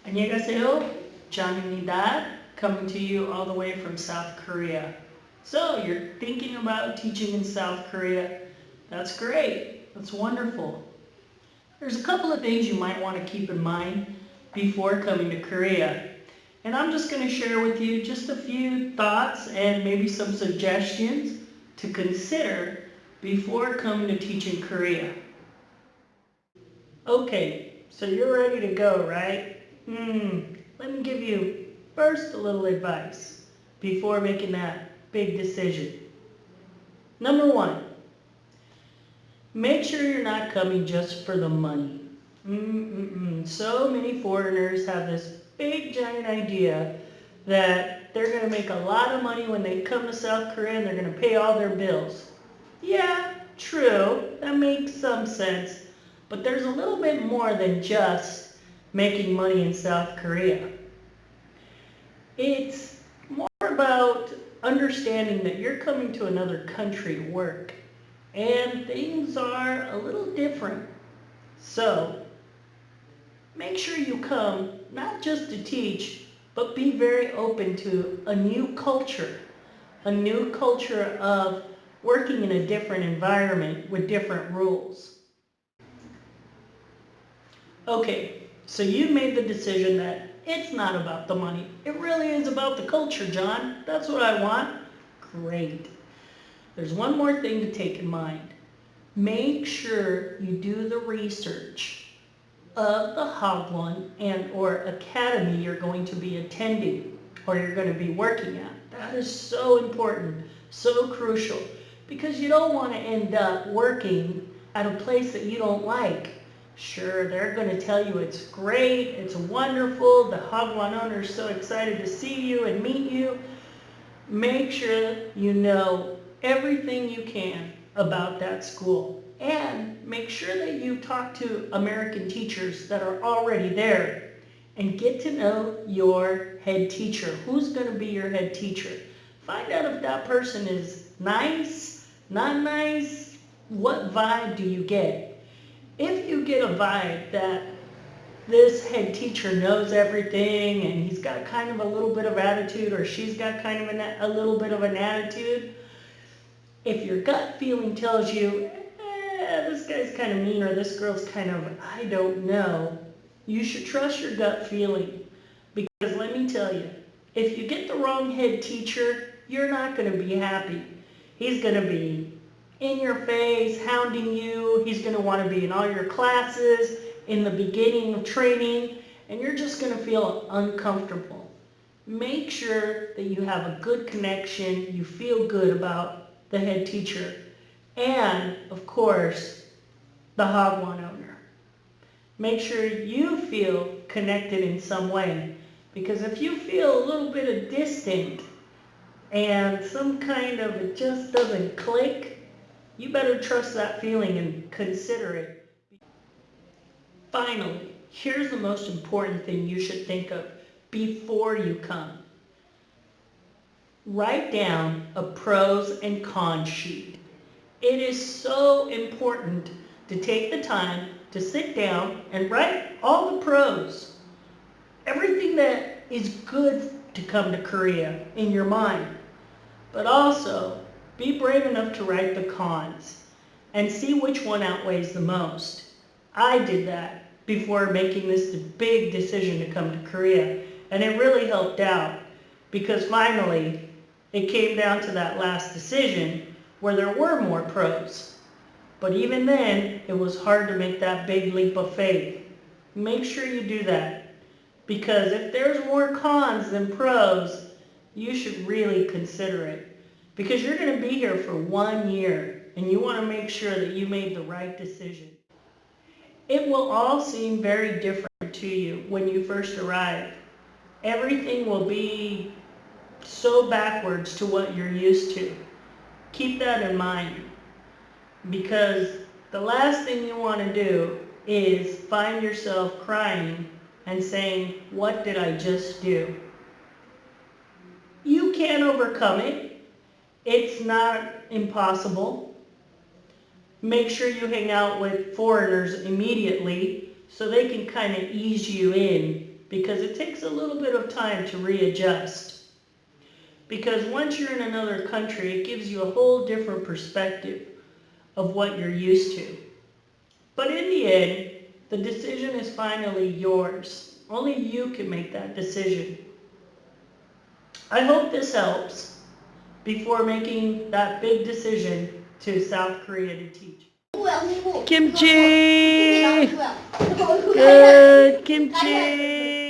안녕하세요. John입니다. Coming to you all the way from South Korea. So, you're thinking about teaching in South Korea. That's great. That's wonderful. There's a couple of things you might want to keep in mind before coming to Korea. And I'm just going to share with you just a few thoughts and maybe some suggestions to consider before coming to teach in Korea. Okay, so you're ready to go, right? Let me give you first a little advice before making that big decision. Number one, make sure you're not coming just for the money. So many foreigners have this big giant idea that they're going to make a lot of money when they come to South Korea and they're going to pay all their bills. Yeah, true, that makes some sense, but there's a little bit more than just making money in South Korea. It's more about understanding that you're coming to another country to work and things are a little different. So make sure you come not just to teach, but be very open to a new culture of working in a different environment with different rules. Okay, so you made the decision that it's not about the money. It really is about the culture, John. That's what I want. Great. There's one more thing to take in mind. Make sure you do the research of the Hagwon and or academy you're going to be attending or you're going to be working at. That is so important, so crucial, because you don't want to end up working at a place that you don't like. Sure, they're going to tell you it's great, it's wonderful, the Hagwon owner is so excited to see you and meet you. Make sure you know everything you can about that school and make sure that you talk to American teachers that are already there and get to know your head teacher. Who's going to be your head teacher? Find out if that person is nice, not nice, what vibe do you get? If you get a vibe that this head teacher knows everything and he's got kind of a little bit of attitude or she's got kind of a little bit of an attitude, if your gut feeling tells you, this guy's kind of mean or this girl's kind of, I don't know, you should trust your gut feeling. Because let me tell you, if you get the wrong head teacher, you're not going to be happy. He's going to be in your face, hounding you. He's going to want to be in all your classes in the beginning of training, and you're just going to feel uncomfortable. Make sure that you have a good connection, you feel good about the head teacher, and of course, the Hagwon owner. Make sure you feel connected in some way, because if you feel a little bit of distant and some kind of it just doesn't click, you better trust that feeling and consider it. Finally, here's the most important thing you should think of before you come. Write down a pros and cons sheet. It is so important to take the time to sit down and write all the pros. Everything that is good to come to Korea in your mind. But also, be brave enough to write the cons and see which one outweighs the most. I did that before making this big decision to come to Korea, and it really helped out because finally it came down to that last decision where there were more pros. But even then, it was hard to make that big leap of faith. Make sure you do that, because if there's more cons than pros, you should really consider it. Because you're going to be here for 1 year and you want to make sure that you made the right decision. It will all seem very different to you when you first arrive. Everything will be so backwards to what you're used to. Keep that in mind, because the last thing you want to do is find yourself crying and saying, what did I just do? You can overcome it. It's not impossible. Make sure you hang out with foreigners immediately so they can kind of ease you in because it takes a little bit of time to readjust. Because once you're in another country, it gives you a whole different perspective of what you're used to. But in the end, the decision is finally yours. Only you can make that decision. I hope this helps before making that big decision to South Korea to teach. Kimchi! Good kimchi!